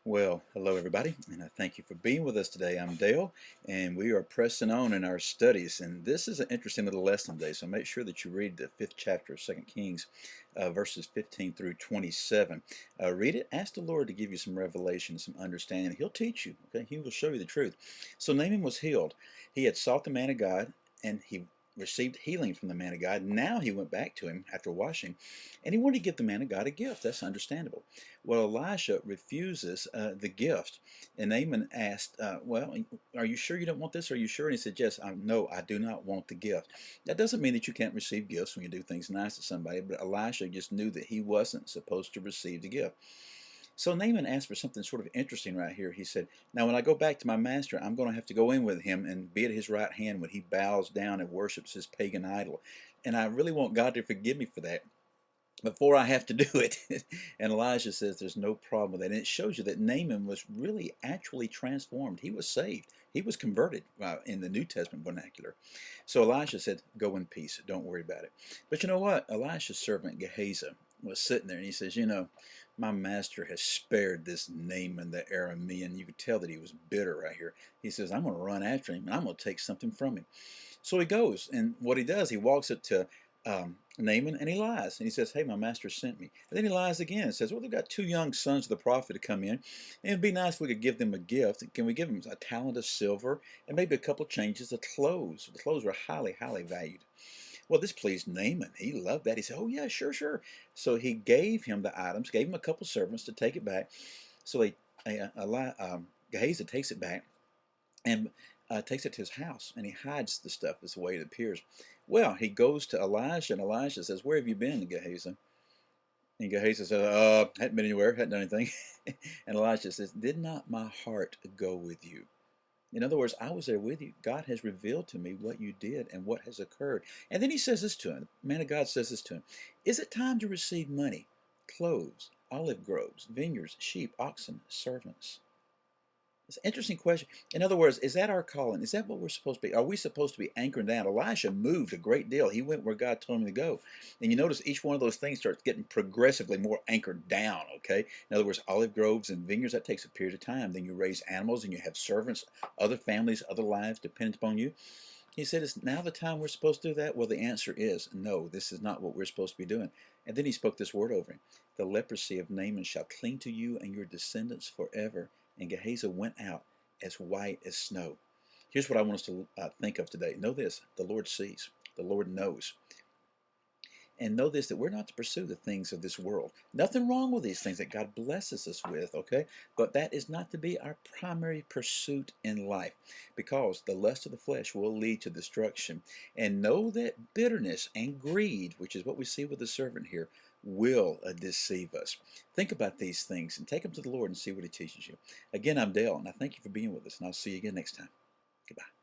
Well, hello everybody, and I thank you for being with us today. I'm Dale, and we are pressing on in our studies. And this is an interesting little lesson today, so make sure that you read the 5th chapter of 2 Kings, verses 15 through 27. Read it, ask the Lord to give you some revelation, some understanding. He'll teach you, okay? He will show you the truth. So Naaman was healed. He had sought the man of God, and he received healing from the man of God. Now he went back to him after washing, and he wanted to give the man of God a gift. That's understandable. Well, Elisha refuses the gift. And Naaman asked, well, are you sure you don't want this? Are you sure? And he said, yes, no, I do not want the gift. That doesn't mean that you can't receive gifts when you do things nice to somebody, but Elisha just knew that he wasn't supposed to receive the gift. So Naaman asked for something sort of interesting right here. He said, now when I go back to my master, I'm going to have to go in with him and be at his right hand when he bows down and worships his pagan idol. And I really want God to forgive me for that before I have to do it. And Elijah says there's no problem with that. And it shows you that Naaman was really actually transformed. He was saved. He was converted in the New Testament vernacular. So Elisha said, go in peace. Don't worry about it. But you know what? Elisha's servant Gehazi was sitting there and he says, my master has spared this Naaman the Aramean. You could tell that he was bitter right here. He says, I'm going to run after him and I'm going to take something from him. So he goes, and what he does, he walks up to Naaman, and he lies. And he says, hey, my master sent me. And then he lies again and says, well, they've got 2 young sons of the prophet to come in. And it'd be nice if we could give them a gift. Can we give them a talent of silver and maybe a couple changes of clothes? The clothes were highly, highly valued. Well, this pleased Naaman. He loved that. He said, oh, yeah, sure, sure. So he gave him the items, gave him a couple servants to take it back. So Gehazi takes it back and takes it to his house, and he hides the stuff. Is the way it appears. Well, he goes to Elijah, and Elijah says, where have you been, Gehazi? And Gehazi says, hadn't been anywhere, hadn't done anything. And Elijah says, did not my heart go with you? In other words, I was there with you. God has revealed to me what you did and what has occurred. And then he says this to him. The man of God says this to him. Is it time to receive money, clothes, olive groves, vineyards, sheep, oxen, servants? It's an interesting question. In other words, is that our calling? Is that what we're supposed to be? Are we supposed to be anchoring down? Elisha moved a great deal. He went where God told him to go. And you notice each one of those things starts getting progressively more anchored down, okay? In other words, olive groves and vineyards, that takes a period of time. Then you raise animals and you have servants, other families, other lives dependent upon you. He said, is now the time we're supposed to do that? Well, the answer is no, this is not what we're supposed to be doing. And then he spoke this word over him. The leprosy of Naaman shall cling to you and your descendants forever. And Gehazi went out as white as snow. Here's what I want us to think of today. Know this, the Lord sees, the Lord knows. And know this, that we're not to pursue the things of this world. Nothing wrong with these things that God blesses us with, okay? But that is not to be our primary pursuit in life, because the lust of the flesh will lead to destruction. And know that bitterness and greed, which is what we see with the servant here, will deceive us. Think about these things and take them to the Lord and see what he teaches you. Again, I'm Dale, and I thank you for being with us, and I'll see you again next time. Goodbye.